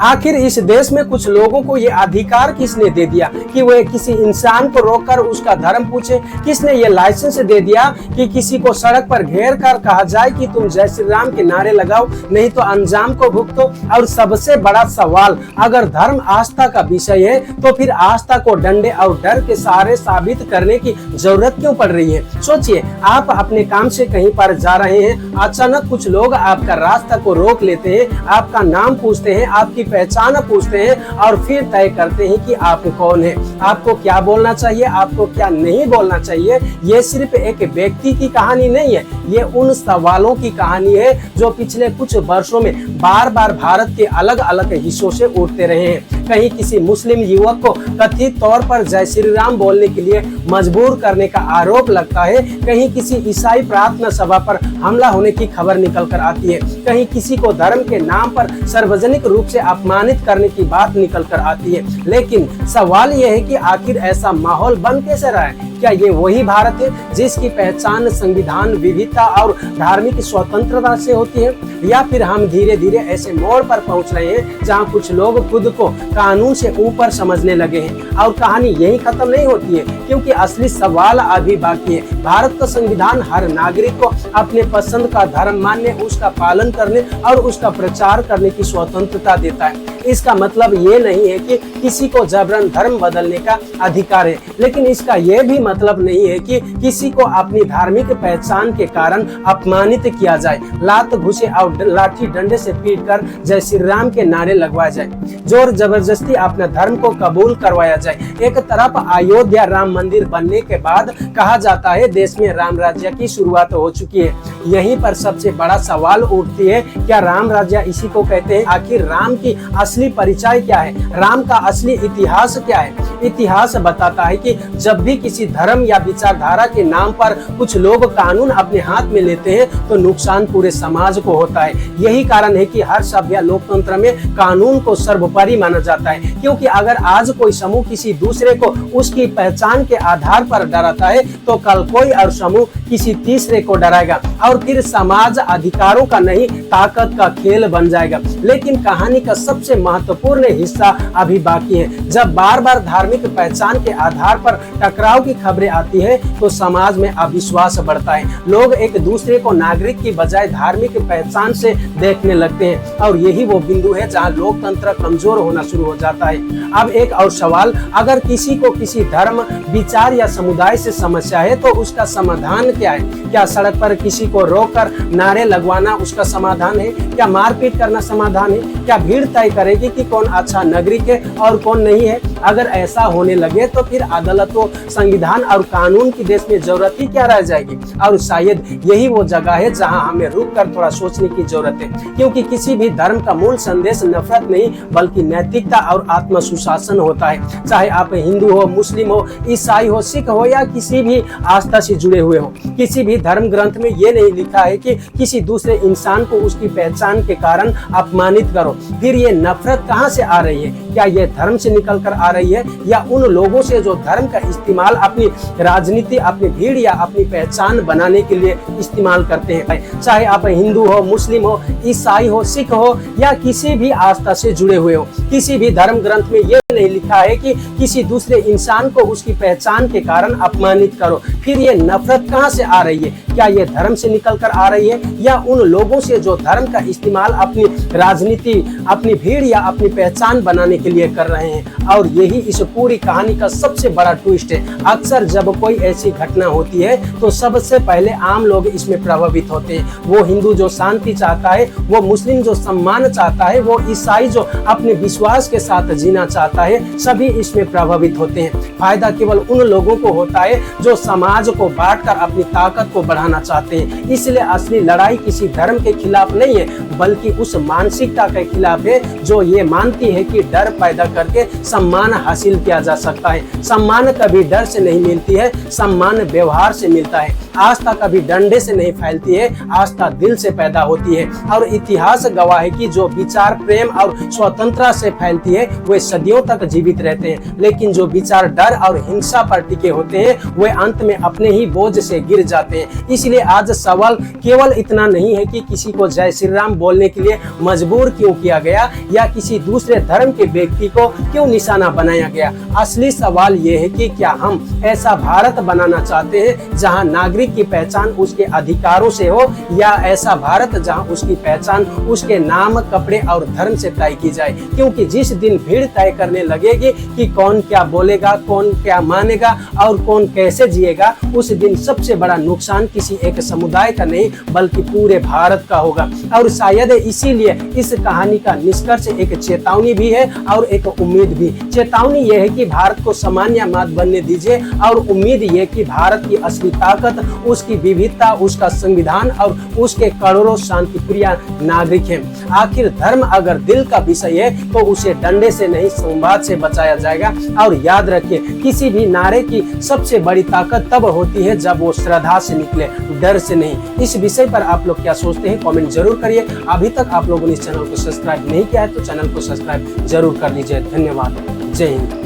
आखिर इस देश में कुछ लोगों को ये अधिकार किसने दे दिया कि वह किसी इंसान को रोककर उसका धर्म पूछे? किसने ये लाइसेंस दे दिया कि किसी को सड़क पर घेर कर कहा जाए कि तुम जय श्री राम के नारे लगाओ, नहीं तो अंजाम को भुगतो? और सबसे बड़ा सवाल, अगर धर्म आस्था का विषय है तो फिर आस्था को डंडे और डर के सहारे साबित करने की जरूरत क्यों पड़ रही है? सोचिए, आप अपने काम से कहीं पर जा रहे हैं, अचानक कुछ लोग आपका रास्ता को रोक लेते हैं, आपका नाम पूछते हैं, आपकी पहचान पूछते हैं और फिर तय करते हैं कि आप कौन है, आपको क्या बोलना चाहिए, आपको क्या नहीं बोलना चाहिए। ये सिर्फ एक व्यक्ति की कहानी नहीं है, ये उन सवालों की कहानी है जो पिछले कुछ वर्षों में बार बार भारत के अलग अलग हिस्सों से उठते रहे हैं। कहीं किसी मुस्लिम युवक को कथित तौर पर जय श्री राम बोलने के लिए मजबूर करने का आरोप लगता है, कहीं किसी ईसाई प्रार्थना सभा पर हमला होने की खबर निकल कर आती है, कहीं किसी को धर्म के नाम पर सार्वजनिक रूप से अपमानित करने की बात निकल कर आती है। लेकिन सवाल यह है कि आखिर ऐसा माहौल बन कैसे रहा है? क्या ये वही भारत है जिसकी पहचान संविधान, विविधता और धार्मिक स्वतंत्रता से होती है, या फिर हम धीरे धीरे ऐसे मोड़ पर पहुंच रहे हैं जहां कुछ लोग खुद को कानून से ऊपर समझने लगे हैं? और कहानी यही खत्म नहीं होती है, क्योंकि असली सवाल अभी बाकी है। भारत का संविधान हर नागरिक को अपने पसंद का धर्म मानने, उसका पालन करने और उसका प्रचार करने की स्वतंत्रता देता है। इसका मतलब ये नहीं है कि किसी को जबरन धर्म बदलने का अधिकार है, लेकिन इसका यह भी मतलब नहीं है कि किसी को अपनी धार्मिक पहचान के कारण अपमानित किया जाए, लात घुसे और लाठी डंडे से पीटकर जय श्री राम के नारे लगवाए जाए, जोर जबरदस्ती अपने धर्म को कबूल करवाया जाए। एक तरफ अयोध्या राम मंदिर बनने के बाद कहा जाता है देश में राम राज्य की शुरुआत हो चुकी है। यहीं पर सबसे बड़ा सवाल उठती है, क्या राम राज्य इसी को कहते हैं? आखिर राम की असली परिचय क्या है? राम का असली इतिहास क्या है? इतिहास बताता है कि जब भी किसी धर्म या विचारधारा के नाम पर कुछ लोग कानून अपने हाथ में लेते हैं तो नुकसान पूरे समाज को होता है। यही कारण है कि हर सभ्य लोकतंत्र में कानून को सर्वोपरि माना जाता है, क्योंकि अगर आज कोई समूह किसी दूसरे को उसकी पहचान के आधार पर डराता है तो कल कोई और समूह किसी तीसरे को डराएगा और फिर समाज अधिकारों का नहीं ताकत का खेल बन जाएगा। लेकिन कहानी का सबसे महत्वपूर्ण हिस्सा अभी बाकी है। जब बार बार धार्मिक पहचान के आधार पर टकराव की खबरें आती है तो समाज में अविश्वास बढ़ता है। लोग एक दूसरे को नागरिक की बजाय धार्मिक पहचान से देखने लगते हैं और यही वो बिंदु है जहां लोकतंत्र कमजोर होना शुरू हो जाता है। अब एक और सवाल, अगर किसी को किसी धर्म, विचार या समुदाय से समस्या है तो उसका समाधान क्या है? क्या सड़क पर किसी को रोककर नारे लगवाना उसका समाधान है? क्या मारपीट करना समाधान है? क्या भीड़ तय करेगी कि कौन अच्छा नागरिक है और कौन नहीं है? अगर ऐसा होने लगे तो फिर अदालतों, संविधान और कानून की देश में जरूरत ही क्या रह जाएगी? और शायद यही वो जगह है जहां हमें रुककर थोड़ा सोचने की जरूरत है, क्योंकि किसी भी धर्म का मूल संदेश नफरत नहीं बल्कि नैतिकता और आत्म सुशासन होता है। चाहे आप हिंदू हो, मुस्लिम हो, ईसाई हो, सिख हो या किसी भी आस्था से जुड़े हुए हो, किसी भी धर्म ग्रंथ में ये नहीं लिखा है कि किसी दूसरे इंसान को उसकी पहचान के कारण अपमानित करो। फिर ये नफरत कहाँ से आ रही है? क्या ये धर्म से निकल कर आ रही है या उन लोगों से जो धर्म का इस्तेमाल अपनी राजनीति, अपनी भीड़ या अपनी पहचान बनाने के लिए इस्तेमाल करते हैं? चाहे आप हिंदू हो, मुस्लिम हो, ईसाई हो, सिख हो या किसी भी आस्था से जुड़े हुए हो, किसी भी धर्म ग्रंथ में ये नहीं लिखा है कि किसी दूसरे इंसान को उसकी पहचान के कारण अपमानित करो। फिर ये नफरत कहाँ से आ रही है? क्या ये धर्म से निकल कर आ रही है या उन लोगों से जो धर्म का इस्तेमाल अपनी राजनीति, अपनी भीड़ या अपनी पहचान बनाने के लिए कर रहे हैं? और यही इस पूरी कहानी का सबसे बड़ा ट्विस्ट है। अक्सर जब कोई ऐसी घटना होती है तो सबसे पहले आम लोग इसमें प्रभावित होते हैं। वो हिंदू जो शांति चाहता है, वो मुस्लिम जो सम्मान चाहता है, वो ईसाई जो अपने विश्वास के साथ जीना चाहता है, सभी इसमें प्रभावित होते हैं। फायदा केवल उन लोगों को होता है जो समाज को बांटकर अपनी ताकत को बढ़ाना चाहते हैं। इसलिए असली लड़ाई किसी धर्म के खिलाफ नहीं है बल्कि उस मानसिकता के खिलाफ है जो ये मानती है कि डर पैदा करके सम्मान हासिल किया जा सकता है। सम्मान कभी डर से नहीं मिलती है, सम्मान व्यवहार से मिलता है। आस्था कभी डंडे से नहीं फैलती है, आस्था दिल से पैदा होती है। और इतिहास गवाह है कि जो विचार प्रेम और स्वतंत्रता से फैलती है वे सदियों तक जीवित रहते हैं, लेकिन जो विचार डर और हिंसा पर टिके होते हैं वे अंत में अपने ही बोझ से गिर जाते हैं। इसलिए आज सवाल केवल इतना नहीं है कि किसी को जय श्री राम बोलने के लिए मजबूर क्यों किया गया या किसी दूसरे धर्म के व्यक्ति को क्यों निशाना बनाया गया। असली सवाल ये है कि क्या हम ऐसा भारत बनाना चाहते हैं जहां नागरिक की पहचान उसके अधिकारों से हो, या ऐसा भारत जहां उसकी पहचान उसके नाम, कपड़े और धर्म से तय की जाए। क्योंकि जिस दिन भीड़ तय करने लगेगी कि कौन क्या बोलेगा, कौन क्या मानेगा और कौन कैसे जिएगा, उस दिन सबसे बड़ा नुकसान किसी एक समुदाय का नहीं बल्कि पूरे भारत का होगा। और शायद इसीलिए इस कहानी का निष्कर्ष एक चेतावनी भी है और एक उम्मीद भी। चेतावनी यह है कि भारत को सामान्य मत बनने दीजिए, और उम्मीद ये कि भारत की असली ताकत उसकी विविधता, उसका संविधान और उसके करोड़ों शांतिप्रिय नागरिक हैं। आखिर धर्म अगर दिल का विषय है तो उसे डंडे से नहीं संवाद से बचाया जाएगा। और याद रखिए, किसी भी नारे की सबसे बड़ी ताकत तब होती है जब वो श्रद्धा से निकले, डर से नहीं। इस विषय पर आप लोग क्या सोचते हैं कमेंट जरूर करिए। अभी तक आप लोगों ने इस चैनल को सब्सक्राइब नहीं किया है तो चैनल को सब्सक्राइब जरूर कर लीजिए। धन्यवाद। जय हिंद।